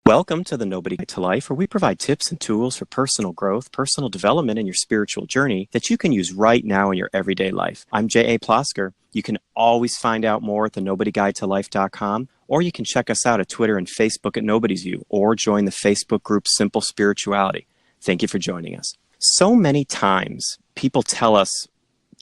Welcome to the Nobody Guide to Life, where we provide tips and tools for personal growth, personal development, and your spiritual journey that you can use right now in your everyday life. I'm J.A. Plosker. You can always find out more at thenobodyguidetolife.com, or you can check us out at Twitter and Facebook at Nobody's View, or join the Facebook group Simple Spirituality. Thank you for joining us. So many times people tell us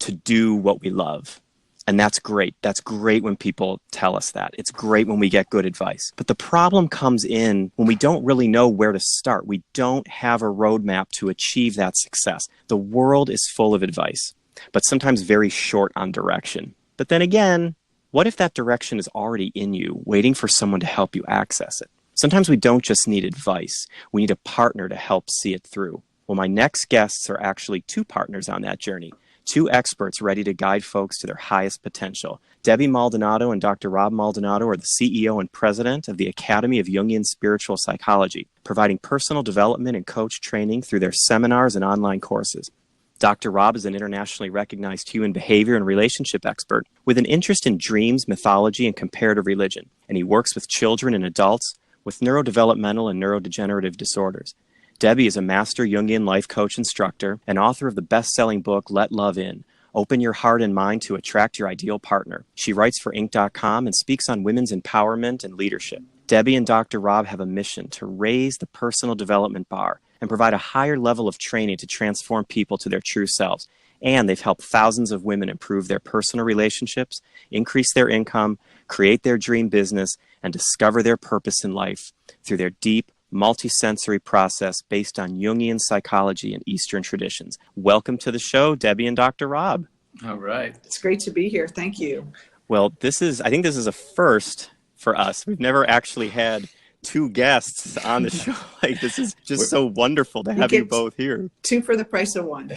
to do what we love. And that's great. That's great when people tell us that. It's great when we get good advice. But the problem comes in when we don't really know where to start. We don't have a roadmap to achieve that success. The world is full of advice, but sometimes very short on direction. But then again, what if that direction is already in you, waiting for someone to help you access it? Sometimes we don't just need advice. We need a partner to help see it through. Well, my next guests are actually two partners on that journey. Two experts ready to guide folks to their highest potential. Debi Maldonado and Dr. Rob Maldonado are the CEO and president of the Academy of Jungian Spiritual Psychology, providing personal development and coach training through their seminars and online courses. Dr. Rob is an internationally recognized human behavior and relationship expert with an interest in dreams, mythology, and comparative religion, and he works with children and adults with neurodevelopmental and neurodegenerative disorders. Debi is a master Jungian life coach instructor and author of the best-selling book, Let Love In, Open Your Heart and Mind to Attract Your Ideal Partner. She writes for Inc.com and speaks on women's empowerment and leadership. Debi and Dr. Rob have a mission to raise the personal development bar and provide a higher level of training to transform people to their true selves. And they've helped thousands of women improve their personal relationships, increase their income, create their dream business, and discover their purpose in life through their deep, multisensory process based on Jungian psychology and Eastern traditions. Welcome to the show, Debi and Dr. Rob. All right. It's great to be here. Thank you. Well, I think this is a first for us. We've never actually had two guests on the show. Like, this is just so wonderful to have you both here. Two for the price of one.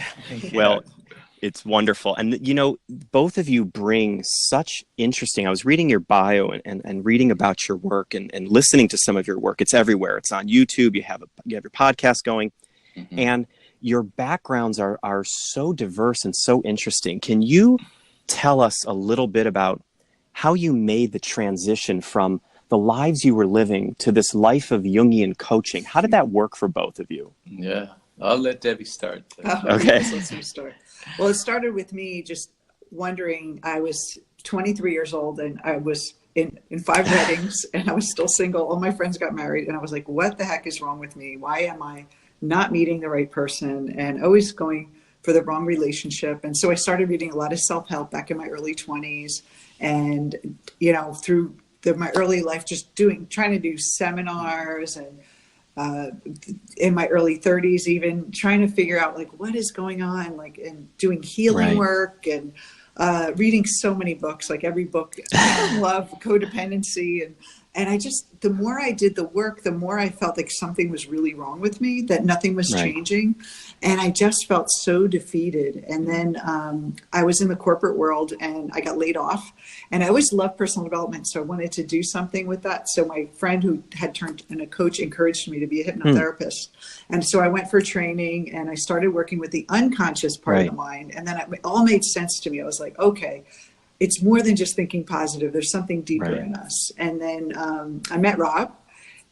Well, it's wonderful. And, you know, both of you bring such interesting, I was reading your bio and reading about your work and listening to some of your work. It's everywhere. It's on YouTube. You have your podcast going. Mm-hmm. And your backgrounds are so diverse and so interesting. Can you tell us a little bit about how you made the transition from the lives you were living to this life of Jungian coaching? How did that work for both of you? Yeah, I'll let Debi start. Okay. Let's start. Well, it started with me just wondering. I was 23 years old and I was in 5 weddings and I was still single. All my friends got married and I was like, what the heck is wrong with me? Why am I not meeting the right person and always going for the wrong relationship? And so I started reading a lot of self-help back in my early 20s and, you know, through my early life, just trying to do seminars and in my early 30s, even trying to figure out like what is going on, like, and doing healing work and reading so many books, like every book. I love codependency. And I just, the more I did the work, the more I felt like something was really wrong with me, that nothing was changing. And I just felt so defeated. And then I was in the corporate world and I got laid off. And I always loved personal development, so I wanted to do something with that. So my friend who had turned in a coach encouraged me to be a hypnotherapist. And so I went for training and I started working with the unconscious part of the mind. And then it all made sense to me. I was like, okay, it's more than just thinking positive. There's something deeper in us. And then I met Rob,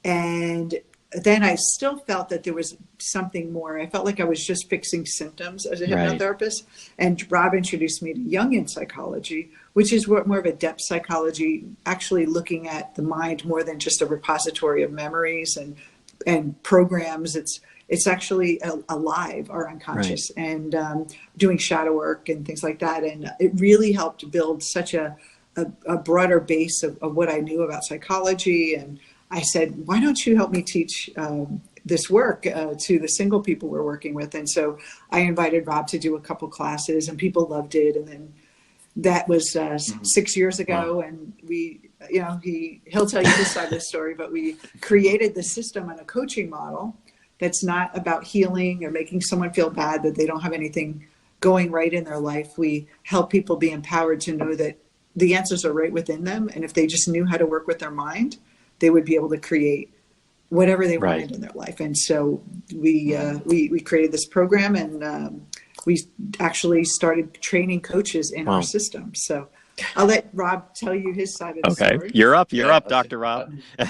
and then I still felt that there was something more. I felt like I was just fixing symptoms as a hypnotherapist. And Rob introduced me to Jungian psychology, which is more of a depth psychology, actually looking at the mind more than just a repository of memories and programs. It's actually alive, our unconscious, and doing shadow work and things like that. And it really helped build such a broader base of what I knew about psychology. And I said, why don't you help me teach this work to the single people we're working with? And so I invited Rob to do a couple classes and people loved it. And then that was 6 years ago. Wow. And we, you know, he'll tell you this side of the story, but we created the system and a coaching model that's not about healing or making someone feel bad that they don't have anything going right in their life. We help people be empowered to know that the answers are right within them. And if they just knew how to work with their mind, they would be able to create whatever they wanted in their life. And so we created this program and we actually started training coaches in our system. So I'll let Rob tell you his side of the story. You're up, Dr. Rob. All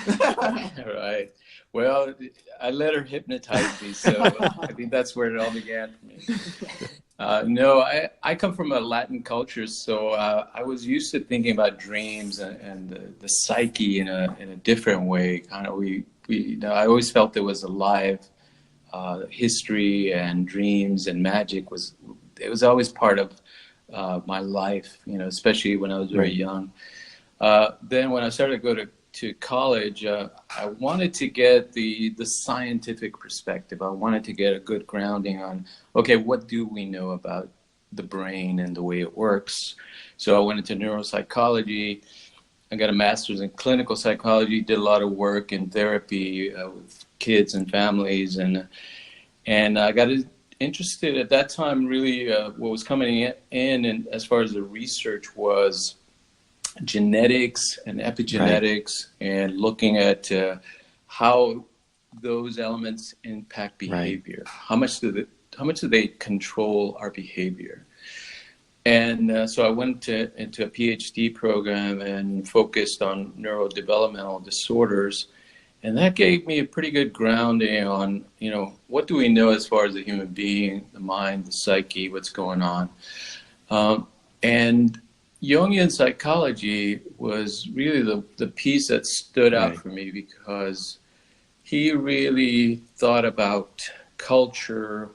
right. Well, I let her hypnotize me, so I think that's where it all began for me. No, I come from a Latin culture, so I was used to thinking about dreams and the psyche in a different way. Kind of, I always felt it was alive. History and dreams and magic was always part of my life. Especially when I was very young. Then when I started to go to college, I wanted to get the scientific perspective. I wanted to get a good grounding on, okay, what do we know about the brain and the way it works? So I went into neuropsychology. I got a master's in clinical psychology, did a lot of work in therapy with kids and families. And I got interested at that time, really, what was coming in and as far as the research was genetics and epigenetics, and looking at how those elements impact behavior. How much do they control our behavior? And so I went into a PhD program and focused on neurodevelopmental disorders, and that gave me a pretty good grounding on what do we know as far as the human being, the mind, the psyche, what's going on, and Jungian psychology was really the piece that stood out for me, because he really thought about culture,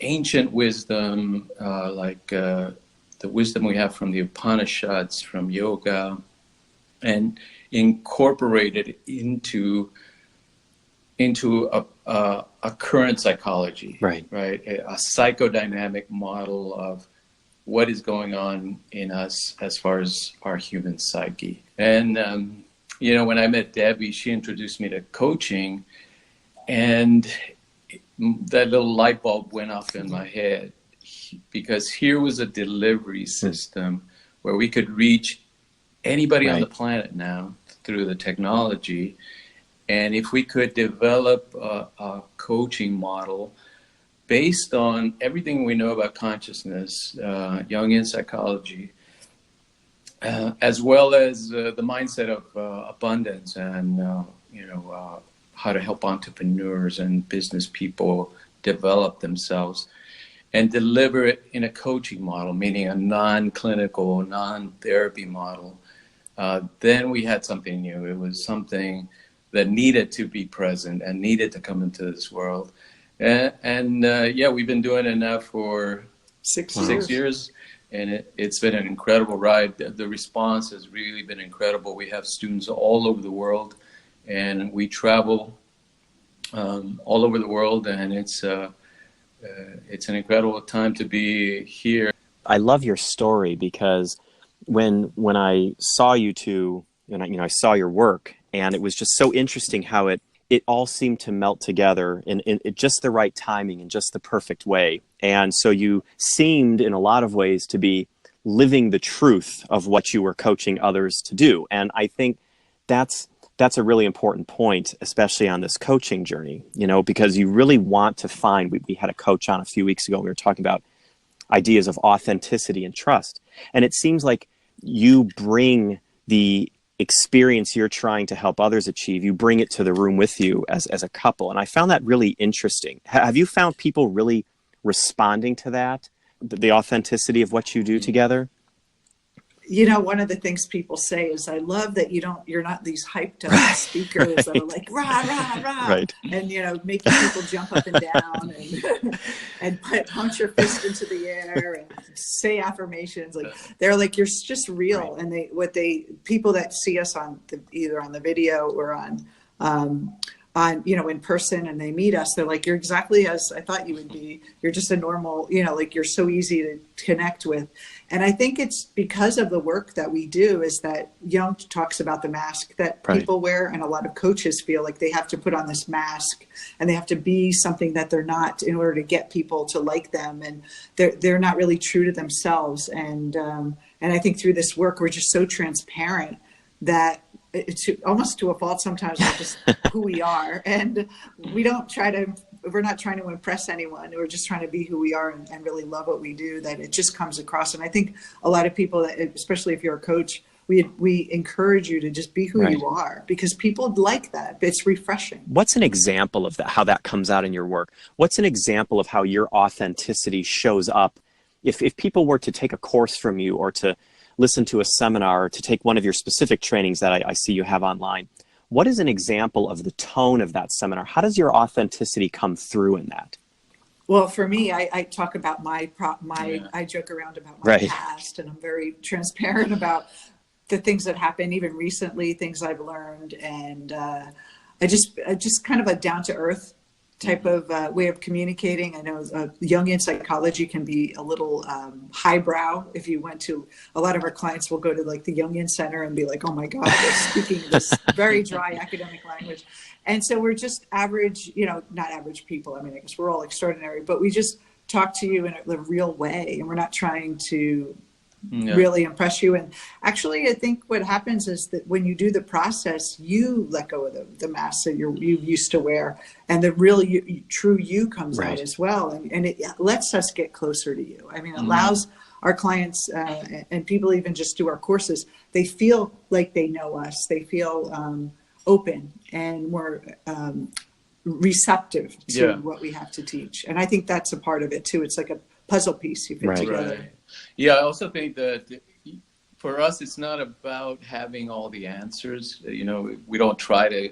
ancient wisdom, like the wisdom we have from the Upanishads, from yoga, and incorporated into a current psychology, right? A psychodynamic model of what is going on in us as far as our human psyche. And, when I met Debbie, she introduced me to coaching, and that little light bulb went off in my head, because here was a delivery system where we could reach anybody on the planet now through the technology. And if we could develop a coaching model based on everything we know about consciousness, Jungian psychology, as well as the mindset of abundance and how to help entrepreneurs and business people develop themselves, and deliver it in a coaching model, meaning a non-clinical, non-therapy model, then we had something new. It was something that needed to be present and needed to come into this world. And we've been doing it now for 6 years, and it's been an incredible ride. The response has really been incredible. We have students all over the world, and we travel all over the world, and it's an incredible time to be here. I love your story, because when I saw you two, and I saw your work, and it was just so interesting how it all seemed to melt together in just the right timing and just the perfect way. And so you seemed in a lot of ways to be living the truth of what you were coaching others to do. And I think that's a really important point, especially on this coaching journey, because you really want to find, we had a coach on a few weeks ago, we were talking about ideas of authenticity and trust. And it seems like you bring the experience you're trying to help others achieve, you bring it to the room with you as a couple. And I found that really interesting. Have you found people really responding to that, the authenticity of what you do together? One of the things people say is, I love that you're not these hyped up speakers that are like, rah, rah, rah, and, making people jump up and down and punch your fist into the air and say affirmations. Like, they're like, you're just real. And people that see us either on the video or on in person, and they meet us, they're like, you're exactly as I thought you would be. You're just a normal, like, you're so easy to connect with. And I think it's because of the work that we do, is that Jung talks about the mask that people wear, and a lot of coaches feel like they have to put on this mask and they have to be something that they're not in order to get people to like them, and they're not really true to themselves. And I think through this work, we're just so transparent that it's almost to a fault sometimes, we're just who we are, and we're not trying to impress anyone. We're just trying to be who we are and really love what we do, that it just comes across. And I think a lot of people, that, especially if you're a coach, we encourage you to just be who Right. you are, because people like that. It's refreshing. What's an example of that, how that comes out in your work? What's an example of how your authenticity shows up? If people were to take a course from you, or to listen to a seminar, or to take one of your specific trainings that I see you have online, what is an example of the tone of that seminar? How does your authenticity come through in that? Well, for me, I talk about I joke around about my Right. past, and I'm very transparent about the things that happened, even recently, things I've learned. And I just kind of a down to earth type of way of communicating. I know Jungian psychology can be a little highbrow. If you went to, a lot of our clients will go to like the Jungian Center and be like, oh my God, they're speaking this very dry academic language. And so we're just average, not average people. I mean, I guess we're all extraordinary, but we just talk to you in a real way, and we're not trying to really impress you. And actually, I think what happens is that when you do the process, you let go of the mask that you used to wear, and the real true you comes Right. out as well. And it lets us get closer to you. I mean, it allows our clients and people even just do our courses, they feel like they know us. They feel open and more receptive to what we have to teach. And I think that's a part of it too. It's like a puzzle piece you fit together. Right. Yeah, I also think that for us, it's not about having all the answers. We don't try to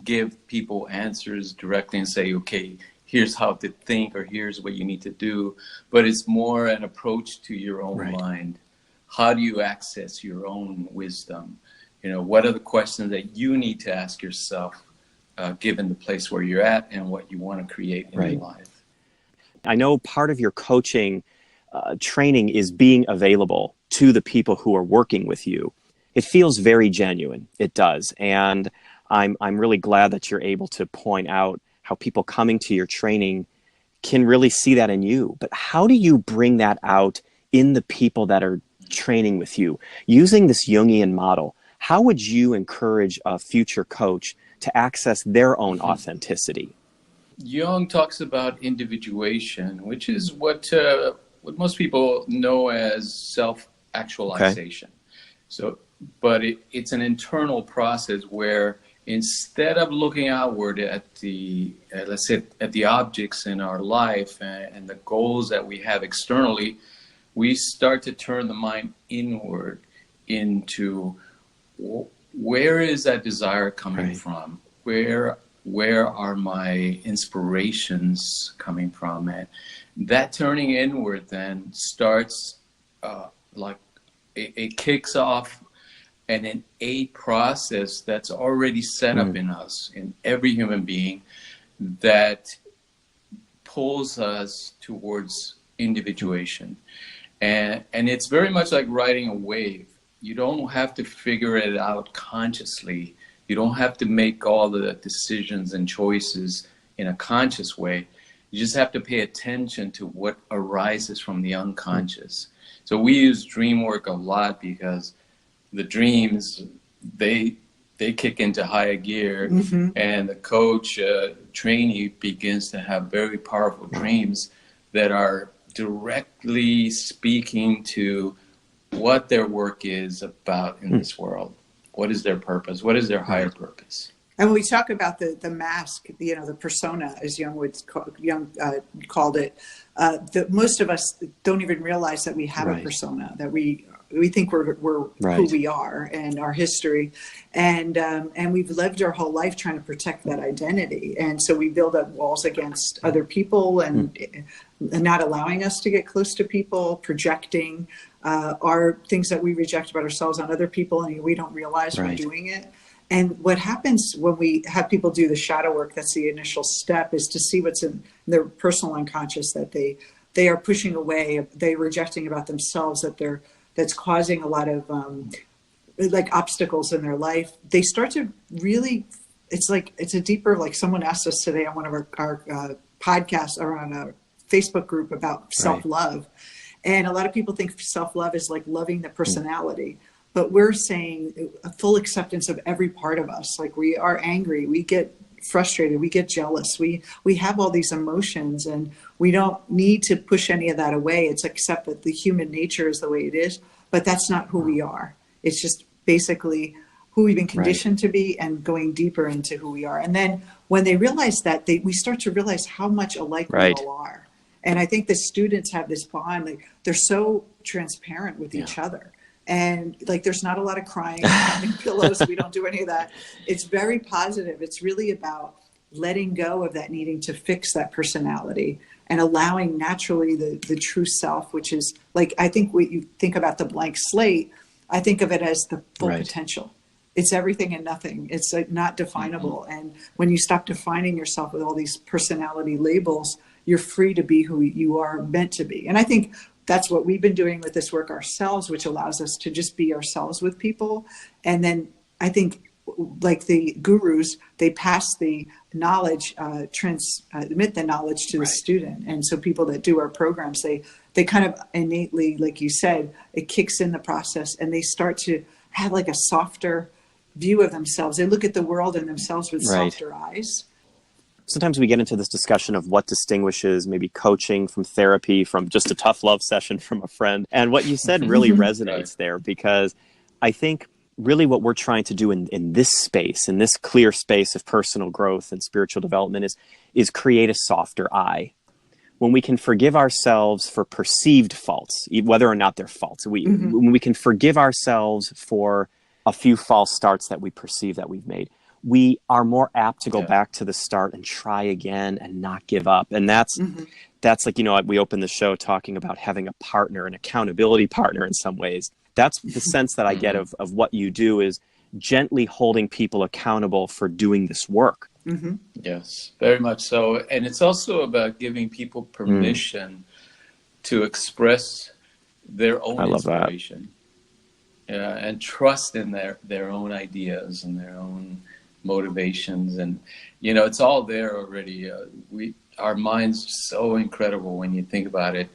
give people answers directly and say, okay, here's how to think, or here's what you need to do. But it's more an approach to your own mind. How do you access your own wisdom? What are the questions that you need to ask yourself, given the place where you're at and what you want to create in your life? I know part of your coaching training is being available to the people who are working with you. It feels very genuine. It does. And I'm really glad that you're able to point out how people coming to your training can really see that in you. But how do you bring that out in the people that are training with you? Using this Jungian model, how would you encourage a future coach to access their own authenticity? Jung talks about individuation, which is what most people know as self-actualization. But it's an internal process where instead of looking outward at the, let's say, at the objects in our life and the goals that we have externally, we start to turn the mind inward into where is that desire coming from? Where are my inspirations coming from? And that turning inward then starts it kicks off an innate process that's already set up in us, in every human being, that pulls us towards individuation. And it's very much like riding a wave. You don't have to figure it out consciously. You don't have to make all the decisions and choices in a conscious way. You just have to pay attention to what arises from the unconscious. So we use dream work a lot because the dreams, they kick into higher gear, and the coach, trainee begins to have very powerful dreams that are directly speaking to what their work is about in this world. What is their purpose? What is their higher purpose? And when we talk about the mask, the persona, as Jung called it, most of us don't even realize that we have a persona, that we think we're who we are and our history, and we've lived our whole life trying to protect that identity, and so we build up walls against other people and not allowing us to get close to people, projecting our things that we reject about ourselves on other people, and we don't realize we're doing it. And what happens when we have people do the shadow work, that's the initial step, is to see what's in their personal unconscious that they are pushing away, they're rejecting about themselves, that's causing a lot of like obstacles in their life. They start to really, it's a deeper, like someone asked us today on one of our podcasts or on a Facebook group about self-love. And a lot of people think self-love is like loving the personality. But we're saying a full acceptance of every part of us. Like we are angry, we get frustrated, we get jealous, we have all these emotions, and we don't need to push any of that away. It's accept that the human nature is the way it is, but that's not who we are. It's just basically who we've been conditioned to be and going deeper into who we are. And then when they realize that, we start to realize how much alike we all are. And I think the students have this bond, like they're so transparent with each other. And like, there's not a lot of crying, pounding pillows. We don't do any of that. It's very positive. It's really about letting go of that needing to fix that personality and allowing naturally the true self, which is like, I think when you think about the blank slate, I think of it as the full potential. It's everything and nothing. It's like not definable. And when you stop defining yourself with all these personality labels, you're free to be who you are meant to be. And I think that's what we've been doing with this work ourselves, which allows us to just be ourselves with people. And then I think, like the gurus, they pass the knowledge, transmit the knowledge to the student. And so people that do our programs, they kind of innately, like you said, it kicks in the process and they start to have like a softer view of themselves. They look at the world and themselves with softer eyes. Sometimes we get into this discussion of what distinguishes maybe coaching from therapy, from just a tough love session from a friend. And what you said really resonates there, because I think really what we're trying to do in this space, in this clear space of personal growth and spiritual development is create a softer eye. When we can forgive ourselves for perceived faults, whether or not they're faults, when we can forgive ourselves for a few false starts that we perceive that we've made, we are more apt to go back to the start and try again and not give up. And that's like, we opened the show talking about having a partner, an accountability partner in some ways. That's the sense that I get of what you do, is gently holding people accountable for doing this work. Yes, very much so. And it's also about giving people permission to express their own inspiration. And trust in their own ideas and their own motivations. And, it's all there already. Our mind's so incredible when you think about it.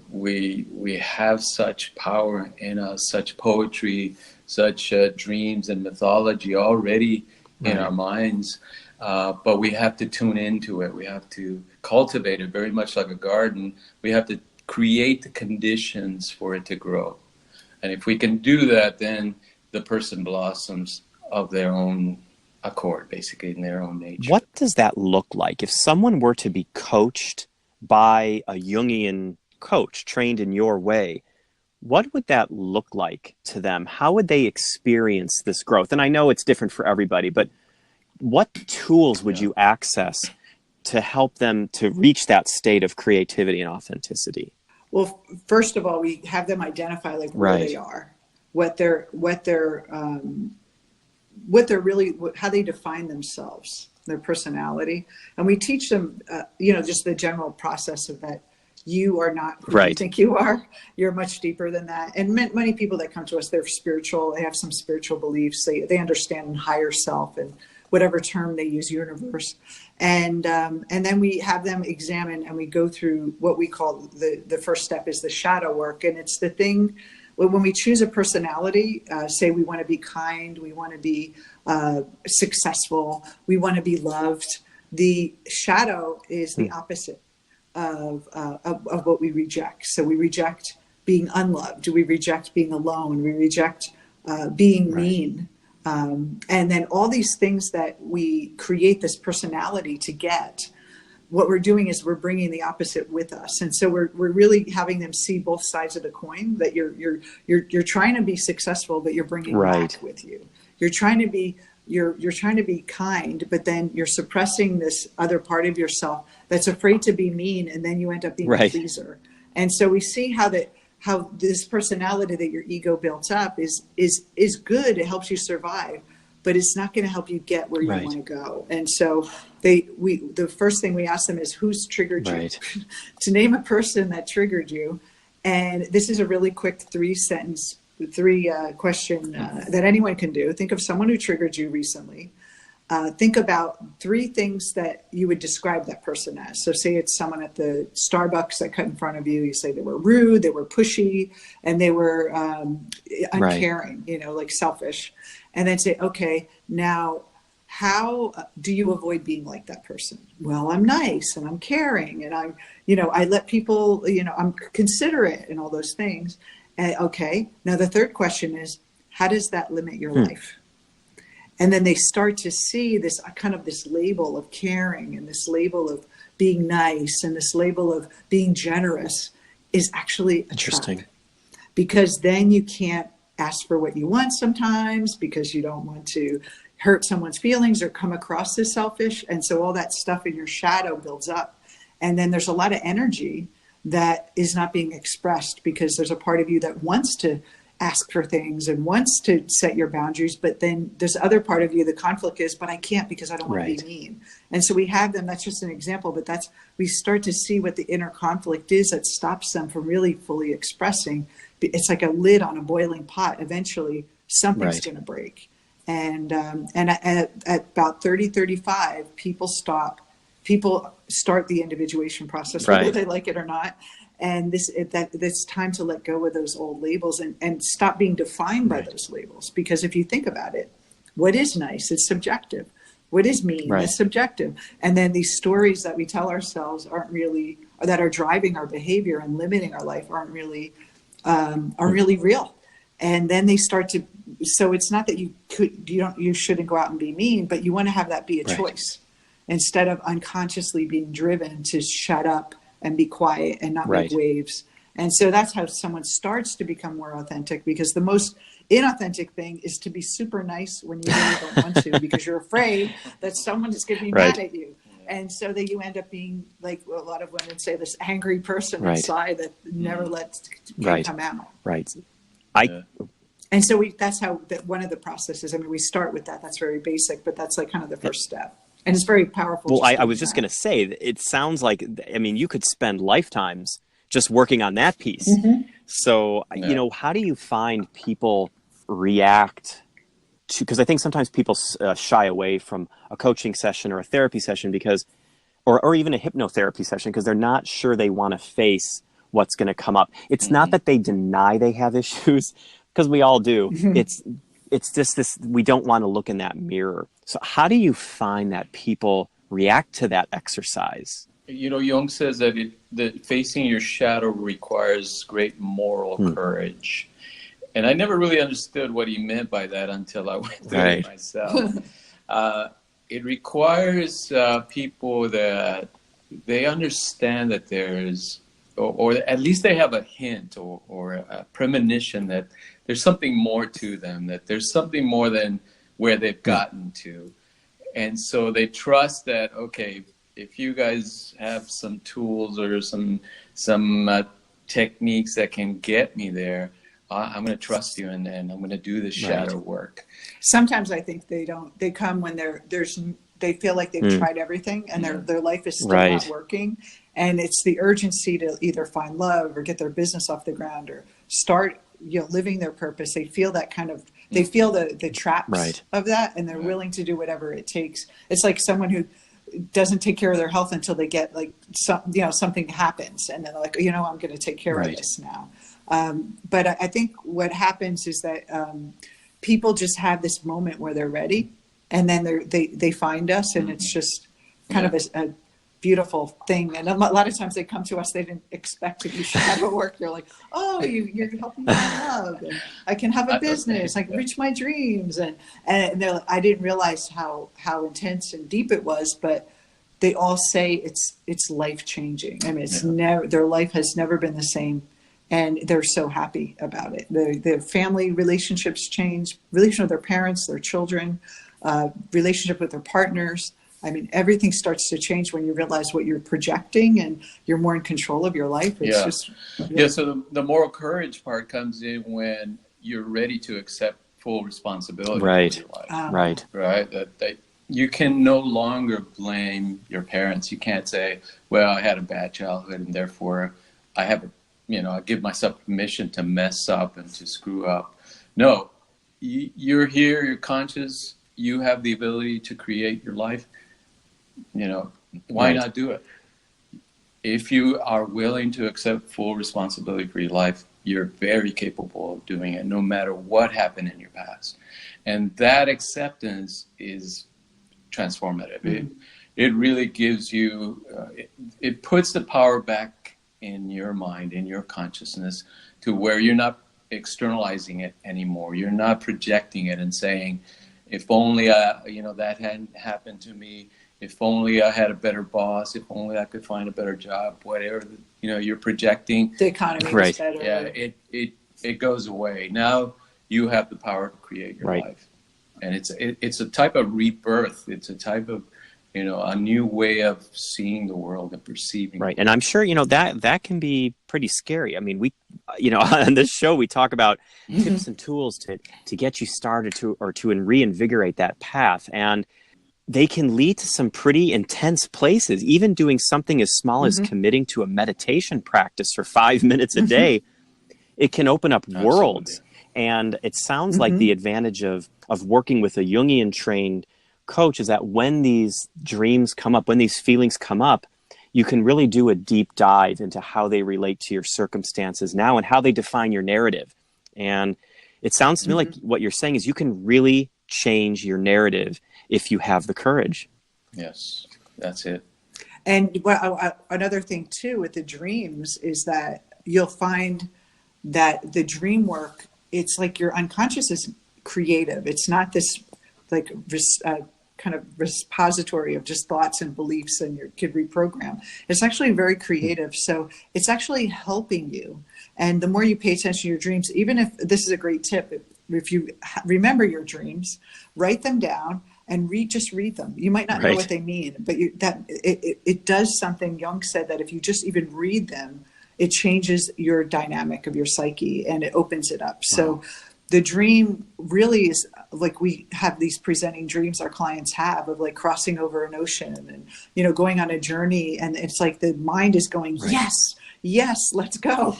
We have such power in us, such poetry, such dreams and mythology already in our minds, but we have to tune into it. We have to cultivate it, very much like a garden. We have to create the conditions for it to grow. And if we can do that, then the person blossoms of their own accord, basically, in their own nature. What does that look like? If someone were to be coached by a Jungian coach trained in your way, what would that look like to them? How would they experience this growth? And I know it's different for everybody, but what tools would you access to help them to reach that state of creativity and authenticity? Well, first of all, we have them identify like where they are, what they're really, how they define themselves, their personality. And we teach them, just the general process of that. You are not who you think you are. You're much deeper than that. And many people that come to us, they're spiritual. They have some spiritual beliefs. They understand higher self and whatever term they use, universe. And then we have them examine, and we go through what we call the first step is the shadow work. And it's the thing when we choose a personality, say we want to be kind, we want to be successful, we want to be loved. The shadow is the opposite of what we reject. So we reject being unloved. We reject being alone. We reject being mean. And then all these things that we create this personality to get, what we're doing is we're bringing the opposite with us. And so we're really having them see both sides of the coin, that you're trying to be successful, but you're bringing back with you. You're trying to be kind, but then you're suppressing this other part of yourself that's afraid to be mean, and then you end up being a pleaser. And so we see how this personality that your ego built up is good. It helps you survive, but it's not going to help you get where you want to go. And so the first thing we ask them is, who's triggered you? To name a person that triggered you. And this is a really quick 3 question that anyone can do. Think of someone who triggered you recently. Think about 3 things that you would describe that person as. So say it's someone at the Starbucks that cut in front of you. You say they were rude, they were pushy, and they were uncaring, like selfish. And then say, okay, now how do you avoid being like that person? Well, I'm nice and I'm caring and I let people, I'm considerate and all those things. Okay. Now the third question is, how does that limit your life? And then they start to see this kind of this label of caring and this label of being nice and this label of being generous is actually a Interesting. trap. Because then you can't ask for what you want sometimes because you don't want to hurt someone's feelings or come across as selfish. And so all that stuff in your shadow builds up. And then there's a lot of energy that is not being expressed because there's a part of you that wants to ask for things and wants to set your boundaries, but then there's other part of you, the conflict is, but I can't because I don't want to be mean. And so we have them, that's just an example, but we start to see what the inner conflict is that stops them from really fully expressing. It's like a lid on a boiling pot. Eventually something's going to break. And at about 30, 35, people start the individuation process, whether they like it or not. And it's time to let go of those old labels and stop being defined by those labels. Because if you think about it, what is nice is subjective. What is mean is subjective. And then these stories that we tell ourselves aren't really, or that are driving our behavior and limiting our life aren't really real. And then they start to, so it's not that you shouldn't go out and be mean, but you want to have that be a choice instead of unconsciously being driven to shut up and be quiet and not make waves. And so that's how someone starts to become more authentic, because the most inauthentic thing is to be super nice when you really don't want to, because you're afraid that someone is going to be mad at you. And so that you end up being, like a lot of women say, this angry person inside that never lets come out. And so that's how one of the processes, I mean, we start with that. That's very basic, but that's like kind of the first step. And it's very powerful. Well, I was just going to say, it sounds like, I mean, you could spend lifetimes just working on that piece. So, you know, how do you find people react to, because I think sometimes people shy away from a coaching session or a therapy session because, or even a hypnotherapy session, because they're not sure they want to face what's going to come up. It's not that they deny they have issues, because we all do. It's just this, we don't want to look in that mirror. So how do you find that people react to that exercise? You know, Jung says that that facing your shadow requires great moral courage. And I never really understood what he meant by that until I went through it myself. It requires people that they understand that there's, or at least they have a hint or a premonition that there's something more to them, that there's something more than where they've gotten to. And so they trust that, okay, if you guys have some tools or some techniques that can get me there, I'm going to trust you, and I'm going to do the shadow work. Sometimes I think they come when they feel like they've tried everything and their life is still not working. And it's the urgency to either find love or get their business off the ground or start, living their purpose. They feel that kind of, they feel the traps of that, and they're willing to do whatever it takes. It's like someone who doesn't take care of their health until they get something happens, and then they're like, I'm going to take care of this now. But I think what happens is that people just have this moment where they're ready, and then they find us, and it's just kind of a beautiful thing. And a lot of times they come to us, they didn't expect to do shadow work. They're like, oh, you're helping me love, and I can have a business, I can reach my dreams. And they're like, I didn't realize how intense and deep it was, but they all say it's life-changing. I mean, it's their life has never been the same. And they're so happy about it. Their family relationships change, relationship with their parents, their children, relationship with their partners. I mean, everything starts to change when you realize what you're projecting and you're more in control of your life. It's just so the moral courage part comes in when you're ready to accept full responsibility for your life. That you can no longer blame your parents. You can't say, well, I had a bad childhood and therefore I have I give myself permission to mess up and to screw up. No, you're here, you're conscious, you have the ability to create your life. Why not do it? If you are willing to accept full responsibility for your life, you're very capable of doing it, no matter what happened in your past. And that acceptance is transformative. It really gives you, it puts the power back in your mind, in your consciousness, to where you're not externalizing it anymore. You're not projecting it and saying, if only that hadn't happened to me, if only I had a better boss, if only I could find a better job, whatever, you're projecting. The economy Right. was better. Yeah, it goes away. Now you have the power to create your Right. life. And it's a type of rebirth. It's a type of, a new way of seeing the world and perceiving. Right. And I'm sure, that can be pretty scary. I mean, we, on this show, we talk about tips and tools to get you started to reinvigorate that path. And they can lead to some pretty intense places. Even doing something as small as committing to a meditation practice for 5 minutes a day, it can open up worlds. And it sounds like the advantage of working with a Jungian trained coach is that when these dreams come up, when these feelings come up, you can really do a deep dive into how they relate to your circumstances now and how they define your narrative. And it sounds to me like what you're saying is you can really change your narrative if you have the courage. Yes, that's it. And another thing too with the dreams is that you'll find that the dream work, it's like your unconscious is creative. It's not this like kind of repository of just thoughts and beliefs and your kid reprogram. It's actually very creative. So it's actually helping you. And the more you pay attention to your dreams, even if this is a great tip, if you remember your dreams, write them down and just read them. You might not know what they mean, but it does something. Jung said that if you just even read them, it changes your dynamic of your psyche and it opens it up. Wow. So the dream really is like, we have these presenting dreams our clients have of like crossing over an ocean and, going on a journey. And it's like the mind is going, yes, let's go.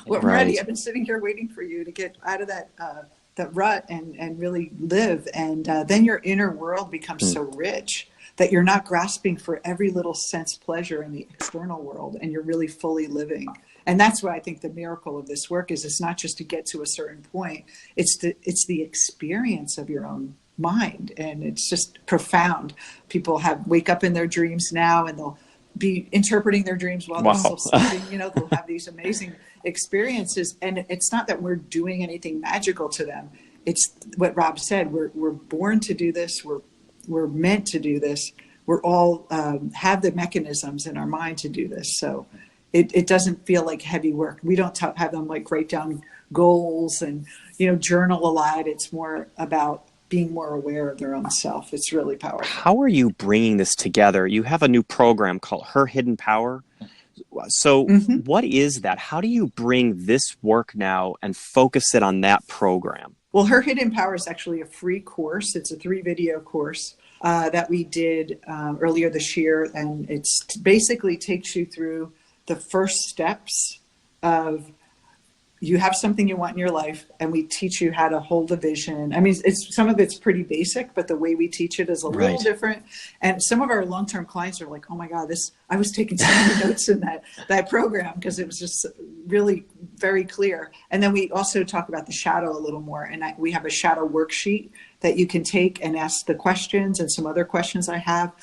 Well, I'm ready. I've been sitting here waiting for you to get out of that rut and really live. And then your inner world becomes so rich that you're not grasping for every little sense pleasure in the external world, and you're really fully living. And that's why I think the miracle of this work is it's not just to get to a certain point, it's the experience of your own mind. And it's just profound. People wake up in their dreams now and they'll be interpreting their dreams while they're still sleeping. They'll have these amazing experiences. And it's not that we're doing anything magical to them. It's what Rob said. We're born to do this. We're meant to do this. We're all have the mechanisms in our mind to do this. So it doesn't feel like heavy work. We don't have them like write down goals and, journal a lot. It's more about being more aware of their own self. It's really powerful. How are you bringing this together? You have a new program called Her Hidden Power. So what is that? How do you bring this work now and focus it on that program? Well, Her Hidden Power is actually a free course. It's a 3-video course that we did earlier this year. And it basically takes you through the first steps of you have something you want in your life, and we teach you how to hold a vision. I mean, some of it's pretty basic, but the way we teach it is a little different. And some of our long-term clients are like, oh my God, I was taking so many notes in that program because it was just really very clear. And then we also talk about the shadow a little more. And we have a shadow worksheet that you can take and ask the questions and some other questions I have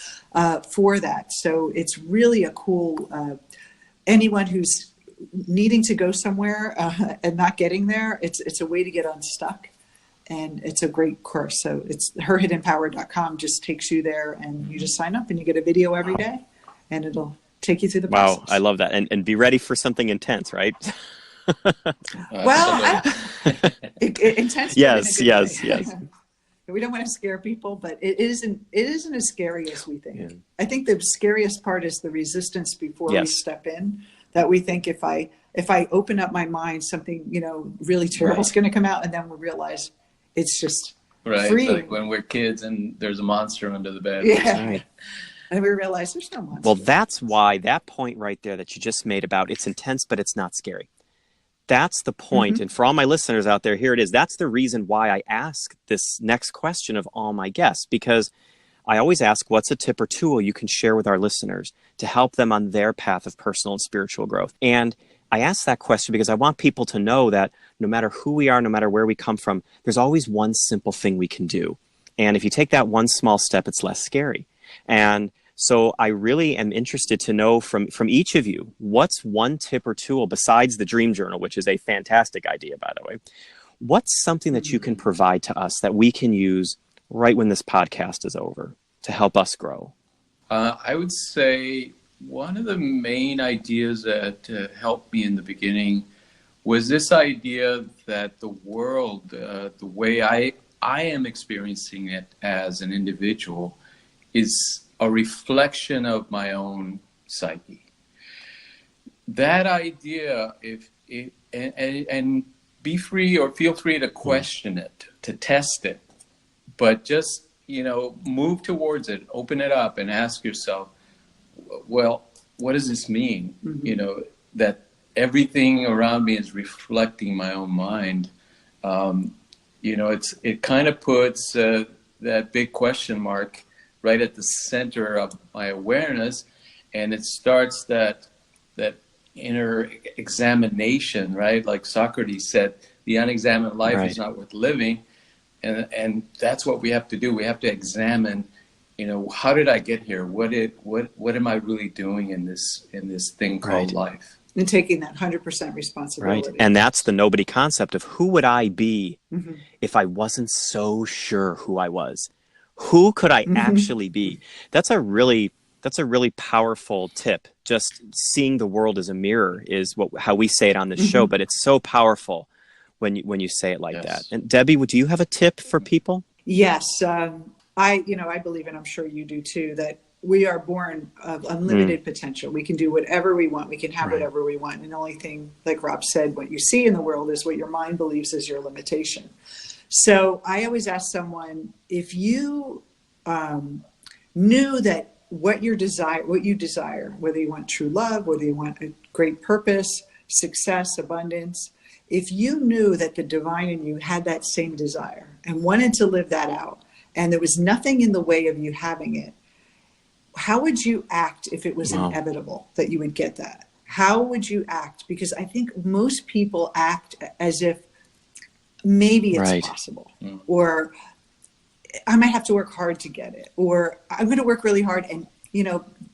for that. So it's really a cool, anyone who's needing to go somewhere and not getting there, it's a way to get unstuck, and it's a great course. So it's herhiddenpower.com just takes you there, and you just sign up and you get a video every day, and it'll take you through the process. Wow, I love that. And be ready for something intense, right? Well, intense. Yes. We don't want to scare people, but it isn't as scary as we think. Yeah. I think the scariest part is the resistance before we step in. That we think if I open up my mind, something really terrible is going to come out, and then we'll realize it's just free. Like when we're kids and there's a monster under the bed. Yeah, right. And we realize there's no monster. Well, that's why that point right there that you just made about it's intense, but it's not scary. That's the point. And for all my listeners out there, here it is. That's the reason why I ask this next question of all my guests, because I always ask, what's a tip or tool you can share with our listeners to help them on their path of personal and spiritual growth? And I ask that question because I want people to know that no matter who we are, no matter where we come from, there's always one simple thing we can do. And if you take that one small step, it's less scary. And So I really am interested to know from each of you, what's one tip or tool besides the dream journal, which is a fantastic idea, by the way. What's something that you can provide to us that we can use right when this podcast is over to help us grow? I would say one of the main ideas that helped me in the beginning was this idea that the world, the way I am experiencing it as an individual, is a reflection of my own psyche. That idea, and be free or feel free to question it, to test it, but just, move towards it, open it up and ask yourself, well, what does this mean? That everything around me is reflecting my own mind. It kind of puts that big question mark right at the center of my awareness, and it starts that inner examination, right? Like Socrates said, the unexamined life is not worth living, and that's what we have to do. We have to examine, how did I get here? What am I really doing in this thing called life? And taking that 100% responsibility. Right. And that's the nobody concept of who would I be if I wasn't so sure who I was? Who could I actually be? That's a really powerful tip. Just seeing the world as a mirror is how we say it on this show, but it's so powerful when you say it like that. And Debbie, do you have a tip for people? Yes. I believe, and I'm sure you do too, that we are born of unlimited potential. We can do whatever we want. We can have whatever we want. And the only thing, like Rob said, what you see in the world is what your mind believes is your limitation. So I always ask someone, if you knew that what you desire, whether you want true love, whether you want a great purpose, success, abundance, if you knew that the divine in you had that same desire and wanted to live that out, and there was nothing in the way of you having it, how would you act if it was inevitable that you would get that? How would you act? Because I think most people act as if maybe it's possible, or I might have to work hard to get it, or I'm going to work really hard and,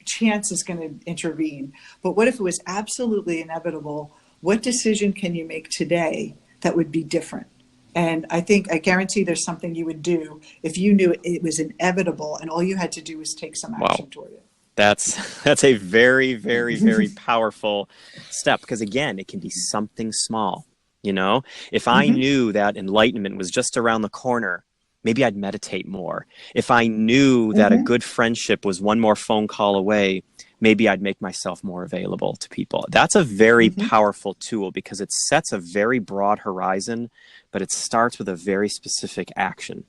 chance is going to intervene. But what if it was absolutely inevitable? What decision can you make today that would be different? And I guarantee there's something you would do if you knew it was inevitable and all you had to do was take some action toward it. That's a very, very, very powerful step, because again, it can be something small. If I knew that enlightenment was just around the corner, maybe I'd meditate more. If I knew that a good friendship was one more phone call away, maybe I'd make myself more available to people. That's a very powerful tool, because it sets a very broad horizon, but it starts with a very specific action.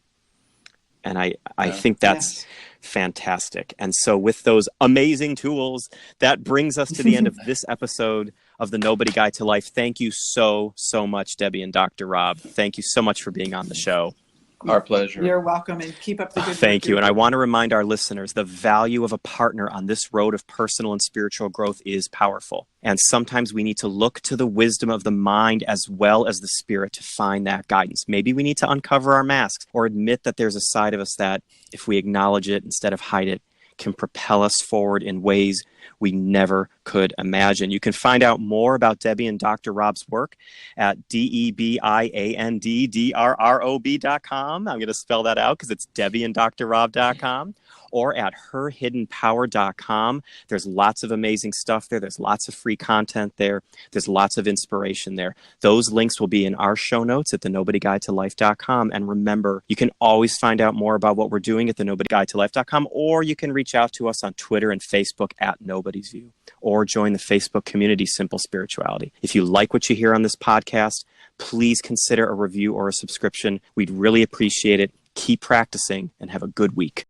And I think that's fantastic. And so with those amazing tools, that brings us to the end of this episode of the Nobody Guide to Life. Thank you so, so much, Debbie and Dr. Rob. Thank you so much for being on the show. Our pleasure. You're welcome, and keep up the good work. Thank you. And I want to remind our listeners, the value of a partner on this road of personal and spiritual growth is powerful. And sometimes we need to look to the wisdom of the mind as well as the spirit to find that guidance. Maybe we need to uncover our masks or admit that there's a side of us that, if we acknowledge it instead of hide it, can propel us forward in ways we never could imagine. You can find out more about Debbie and Dr. Rob's work at DebiandDrrob.com. I'm going to spell that out because it's DebiandDrRob.com, or at herhiddenpower.com. There's lots of amazing stuff there. There's lots of free content there. There's lots of inspiration there. Those links will be in our show notes at thenobodyguidetolife.com. And remember, you can always find out more about what we're doing at thenobodyguidetolife.com, or you can reach out to us on Twitter and Facebook at Nobody's View, or join the Facebook community Simple Spirituality. If you like what you hear on this podcast, please consider a review or a subscription. We'd really appreciate it. Keep practicing and have a good week.